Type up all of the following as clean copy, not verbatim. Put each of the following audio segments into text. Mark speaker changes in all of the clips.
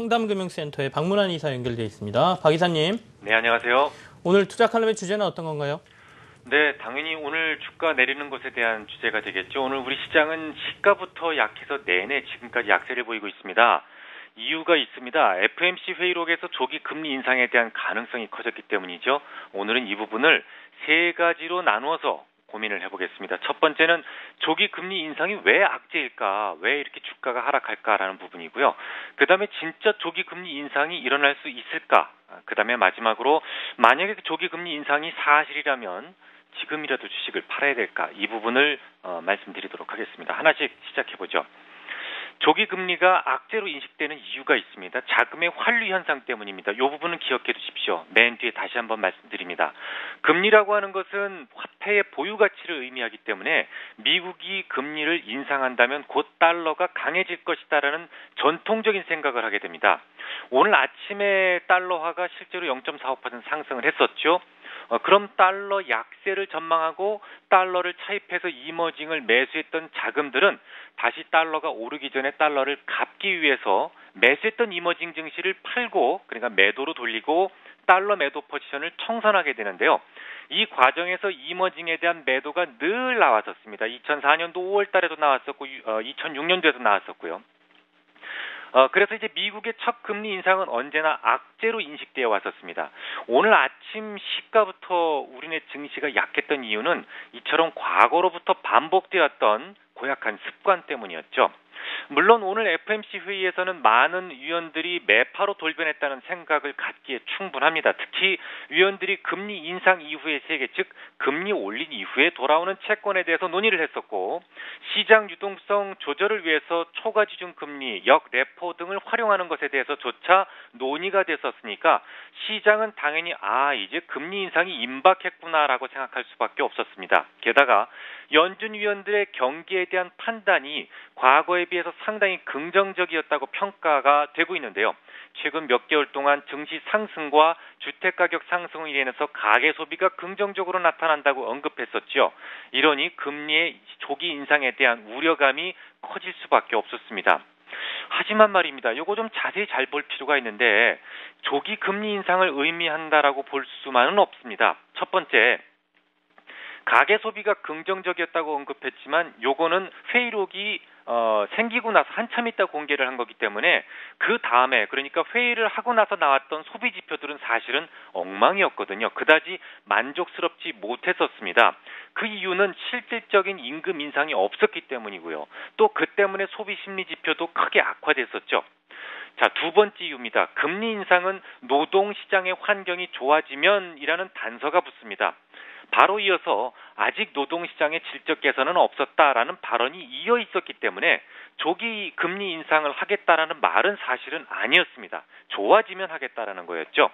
Speaker 1: 황담금융센터의 박문환 이사 연결되어 있습니다. 박 이사님.
Speaker 2: 네, 안녕하세요.
Speaker 1: 오늘 투자 칼럼의 주제는 어떤 건가요?
Speaker 2: 네, 당연히 오늘 주가 내리는 것에 대한 주제가 되겠죠. 오늘 우리 시장은 시가부터 약해서 내내 지금까지 약세를 보이고 있습니다. 이유가 있습니다. FOMC 회의록에서 조기 금리 인상에 대한 가능성이 커졌기 때문이죠. 오늘은 이 부분을 세 가지로 나누어서 고민을 해보겠습니다. 첫 번째는 조기 금리 인상이 왜 악재일까? 왜 이렇게 주가가 하락할까라는 부분이고요. 그 다음에 진짜 조기 금리 인상이 일어날 수 있을까? 그 다음에 마지막으로 만약에 조기 금리 인상이 사실이라면 지금이라도 주식을 팔아야 될까? 이 부분을 말씀드리도록 하겠습니다. 하나씩 시작해보죠. 조기 금리가 악재로 인식되는 이유가 있습니다. 자금의 환류 현상 때문입니다. 이 부분은 기억해 두십시오. 맨 뒤에 다시 한번 말씀드립니다. 금리라고 하는 것은 화폐의 보유 가치를 의미하기 때문에 미국이 금리를 인상한다면 곧 달러가 강해질 것이다라는 전통적인 생각을 하게 됩니다. 오늘 아침에 달러화가 실제로 0.45% 상승을 했었죠. 그럼 달러 약세를 전망하고 달러를 차입해서 이머징을 매수했던 자금들은 다시 달러가 오르기 전에 달러를 갚기 위해서 매수했던 이머징 증시를 팔고, 그러니까 매도로 돌리고 달러 매도 포지션을 청산하게 되는데요. 이 과정에서 이머징에 대한 매도가 늘 나왔었습니다. 2004년도 5월 달에도 나왔었고 2006년도에도 나왔었고요. 그래서 이제 미국의 첫 금리 인상은 언제나 악재로 인식되어 왔었습니다. 오늘 아침 시가부터 우리네 증시가 약했던 이유는 이처럼 과거로부터 반복되었던 고약한 습관 때문이었죠. 물론 오늘 FOMC 회의에서는 많은 위원들이 매파로 돌변했다는 생각을 갖기에 충분합니다. 특히 위원들이 금리 인상 이후의 세계, 즉 금리 올린 이후에 돌아오는 채권에 대해서 논의를 했었고, 시장 유동성 조절을 위해서 초과지중 금리, 역레포 등을 활용하는 것에 대해서조차 논의가 됐었으니까 시장은 당연히 이제 금리 인상이 임박했구나라고 생각할 수밖에 없었습니다. 게다가 연준 위원들의 경기에 대한 판단이 과거에 비해서 상당히 긍정적이었다고 평가가 되고 있는데요. 최근 몇 개월 동안 증시 상승과 주택가격 상승으로 인해서 가계 소비가 긍정적으로 나타난다고 언급했었죠. 이러니 금리의 조기 인상에 대한 우려감이 커질 수밖에 없었습니다. 하지만 말입니다. 이거 좀 자세히 잘 볼 필요가 있는데 조기 금리 인상을 의미한다라고 볼 수만은 없습니다. 첫 번째, 가계 소비가 긍정적이었다고 언급했지만 요거는 회의록이 생기고 나서 한참 있다 공개를 한 거기 때문에 그 다음에, 그러니까 회의를 하고 나서 나왔던 소비 지표들은 사실은 엉망이었거든요. 그다지 만족스럽지 못했었습니다. 그 이유는 실질적인 임금 인상이 없었기 때문이고요. 또 그 때문에 소비 심리 지표도 크게 악화됐었죠. 자, 두 번째 이유입니다. 금리 인상은 노동시장의 환경이 좋아지면이라는 단서가 붙습니다. 바로 이어서 아직 노동시장의 질적 개선은 없었다라는 발언이 이어 있었기 때문에 조기 금리 인상을 하겠다라는 말은 사실은 아니었습니다. 좋아지면 하겠다라는 거였죠.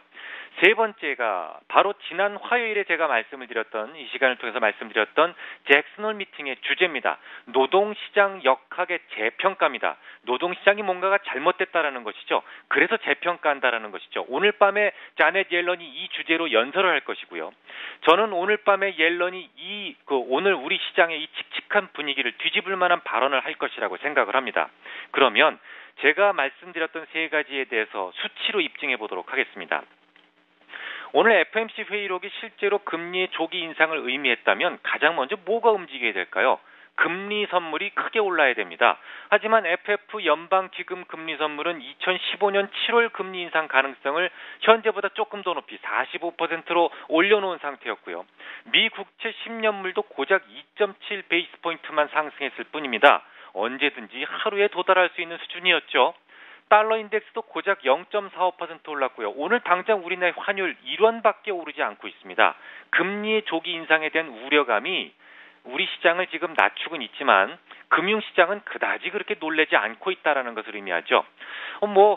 Speaker 2: 세 번째가 바로 지난 화요일에 제가 말씀을 드렸던, 이 시간을 통해서 말씀드렸던 잭슨홀 미팅의 주제입니다. 노동시장 역학의 재평가입니다. 노동시장이 뭔가가 잘못됐다라는 것이죠. 그래서 재평가한다라는 것이죠. 오늘 밤에 자넷 옐런이 이 주제로 연설을 할 것이고요. 저는 오늘 밤에 옐런이 오늘 우리 시장의 이 칙칙한 분위기를 뒤집을 만한 발언을 할 것이라고 생각을 합니다. 그러면 제가 말씀드렸던 세 가지에 대해서 수치로 입증해 보도록 하겠습니다. 오늘 FOMC 회의록이 실제로 금리의 조기 인상을 의미했다면 가장 먼저 뭐가 움직여야 될까요? 금리 선물이 크게 올라야 됩니다. 하지만 FF 연방기금 금리 선물은 2015년 7월 금리 인상 가능성을 현재보다 조금 더 높이 45%로 올려놓은 상태였고요. 미 국채 10년물도 고작 2.7 베이스 포인트만 상승했을 뿐입니다. 언제든지 하루에 도달할 수 있는 수준이었죠. 달러 인덱스도 고작 0.45% 올랐고요. 오늘 당장 우리나라의 환율 1원밖에 오르지 않고 있습니다. 금리의 조기 인상에 대한 우려감이 우리 시장을 지금 낮추고는 있지만 금융시장은 그다지 그렇게 놀라지 않고 있다는 것을 의미하죠.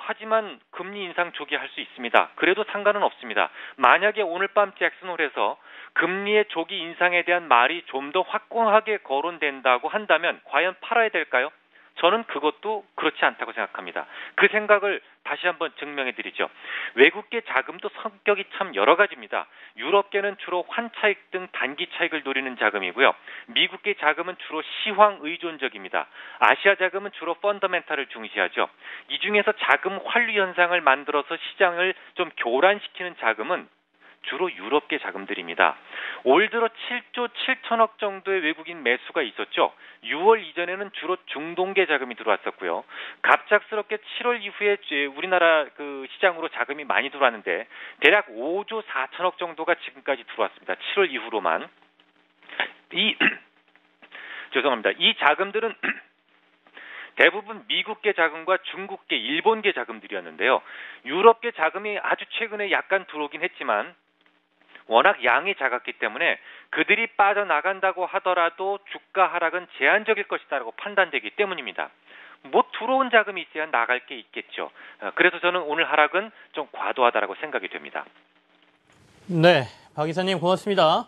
Speaker 2: 하지만 금리 인상 조기할 수 있습니다. 그래도 상관은 없습니다. 만약에 오늘 밤 잭슨홀에서 금리의 조기 인상에 대한 말이 좀 더 확고하게 거론된다고 한다면 과연 팔아야 될까요? 저는 그것도 그렇지 않다고 생각합니다. 그 생각을 다시 한번 증명해 드리죠. 외국계 자금도 성격이 참 여러 가지입니다. 유럽계는 주로 환차익 등 단기 차익을 노리는 자금이고요. 미국계 자금은 주로 시황 의존적입니다. 아시아 자금은 주로 펀더멘탈을 중시하죠. 이 중에서 자금 환류 현상을 만들어서 시장을 좀 교란시키는 자금은 주로 유럽계 자금들입니다. 올 들어 7조 7천억 정도의 외국인 매수가 있었죠. 6월 이전에는 주로 중동계 자금이 들어왔었고요. 갑작스럽게 7월 이후에 우리나라 그 시장으로 자금이 많이 들어왔는데 대략 5조 4천억 정도가 지금까지 들어왔습니다. 7월 이후로만. 죄송합니다. 이 자금들은 대부분 미국계 자금과 중국계, 일본계 자금들이었는데요. 유럽계 자금이 아주 최근에 약간 들어오긴 했지만 워낙 양이 작았기 때문에 그들이 빠져나간다고 하더라도 주가 하락은 제한적일 것이다라고 판단되기 때문입니다. 뭐 들어온 자금이 있어야 나갈 게 있겠죠. 그래서 저는 오늘 하락은 좀 과도하다라고 생각이 됩니다.
Speaker 1: 네, 박 이사님 고맙습니다.